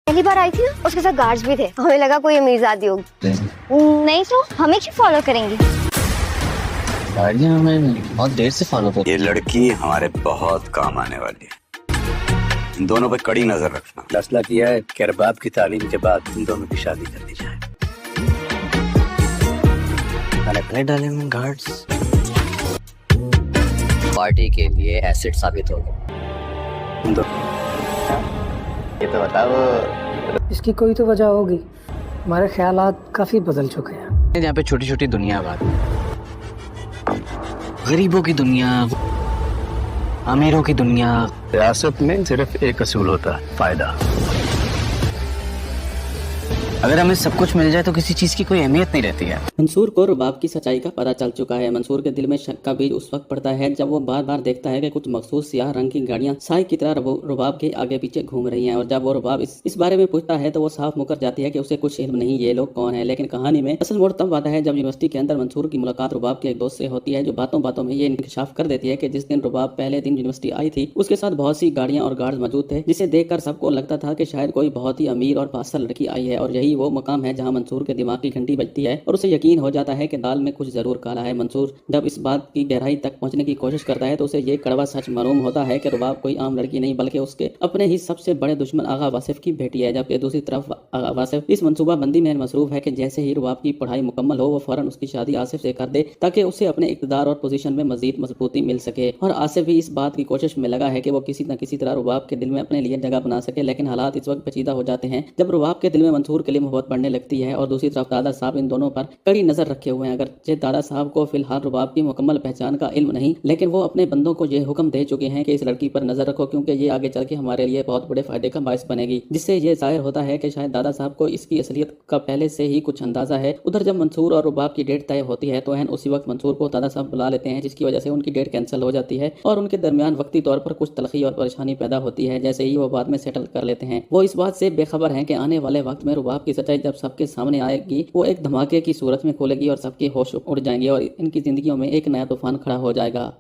पहली बार आई थी ना, उसके साथ गार्ड्स भी थे, हमें लगा कोई अमीरजादी होगी। नहीं तो हमें क्यों फॉलो करेंगी? गाड़ियाँ हमें बहुत देर से फॉलो कर। ये लड़की हमारे बहुत काम आने वाली है, इन दोनों पे कड़ी नजर रखना। फैसला किया है कि अरबाब की तालीम के बाद इन दोनों की शादी कर दी जाए। पहले डाले में गार्ड्स पार्टी के लिए एसिड साबित हो गए। इन दोनों ये तो बताओ, इसकी कोई तो वजह होगी। हमारे ख्यालात काफी बदल चुके हैं। यहाँ पे छोटी छोटी दुनिया बात, गरीबों की दुनिया, अमीरों की दुनिया। सियासत में सिर्फ एक असूल होता है, फायदा। अगर हमें सब कुछ मिल जाए तो किसी चीज की कोई अहमियत नहीं रहती है। मंसूर को रुबाब की सच्चाई का पता चल चुका है। मंसूर के दिल में शक का बीज उस वक्त पड़ता है जब वो बार बार देखता है कि कुछ मखसूस सियाह रंग की गाड़ियां साई की तरह रुबाब के आगे पीछे घूम रही हैं, और जब वो रुबाब इस बारे में पूछता है तो वो साफ मुकर जाती है कि उसे कुछ इल्म नहीं ये लोग कौन है। लेकिन कहानी में असल मोड़ तब आता है जब यूनिवर्सिटी के अंदर मंसूर की मुलाकात रुबाब के एक दोस्त से होती है, जो बातों बातों में ये इंकशाफ कर देती है कि जिस दिन रुबाब पहले दिन यूनिवर्सिटी आई थी उसके साथ बहुत सी गाड़ियां और गार्ड्स मौजूद थे, जिसे देखकर सबको लगता था कि शायद कोई बहुत ही अमीर और बादशाह लड़की आई है। और यही वो मकाम है जहाँ मंसूर के दिमाग की घंटी बजती है और उसे यकीन हो जाता है कि दाल में कुछ जरूर काला है। मंसूर जब इस बात की गहराई तक पहुंचने की कोशिश करता है तो उसे ये कड़वा सच मालूम होता है कि रुबाब कोई आम लड़की नहीं बल्कि उसके अपने ही सबसे बड़े दुश्मन आगा वासिफ की बेटी है। जबकि दूसरी तरफ आगा वासिफ इस मनसूबा बंदी में मसरूफ है कि जैसे ही रुबाब की पढ़ाई मुकम्मल हो वो फौरन उसकी शादी आसिफ से कर दे ताकि उसे अपने इक़्तिदार और पोजीशन में मजीद मजबूती मिल सके। और आसिफ भी इस बात की कोशिश में लगा है कि वो किसी न किसी तरह रुबाब के दिल में अपने लिए जगह बना सके। लेकिन हालात इस वक्त पेचीदा हो जाते हैं जब रुबाब के दिल में मंसूर के लिए मोहब्बत बढ़ने लगती है और दूसरी तरफ दादा साहब इन दोनों पर कड़ी नजर रखे हुए हैं। अगर दादा साहब को फिलहाल रुबाब की मुकम्मल पहचान का इल्म नहीं, लेकिन वो अपने बंदों को ये हुक्म दे चुके हैं कि इस लड़की पर नजर रखो क्योंकि ये आगे चल के हमारे लिए बहुत बड़े फायदे का बायस बनेगी। जिससे ये जाहिर होता है कि शायद दादा साहब को इसकी असलियत का पहले से ही कुछ अंदाजा है। उधर जब मंसूर और रुबाब की डेट तय होती है तो उसी वक्त मंसूर को दादा साहब बुला लेते हैं, जिसकी वजह से उनकी डेट कैंसिल हो जाती है और उनके दरमियान वक्ती तौर पर कुछ तलखी और परेशानी पैदा होती है। जैसे ही वो बाद में सेटल कर लेते हैं, वो इस बात से बेखबर हैं कि आने वाले वक्त में रुबाब की सच्चाई जब सबके सामने आएगी वो एक धमाके की सूरत में खोलेगी और सबके होश उड़ जाएंगे और इनकी जिंदगियों में एक नया तूफान खड़ा हो जाएगा।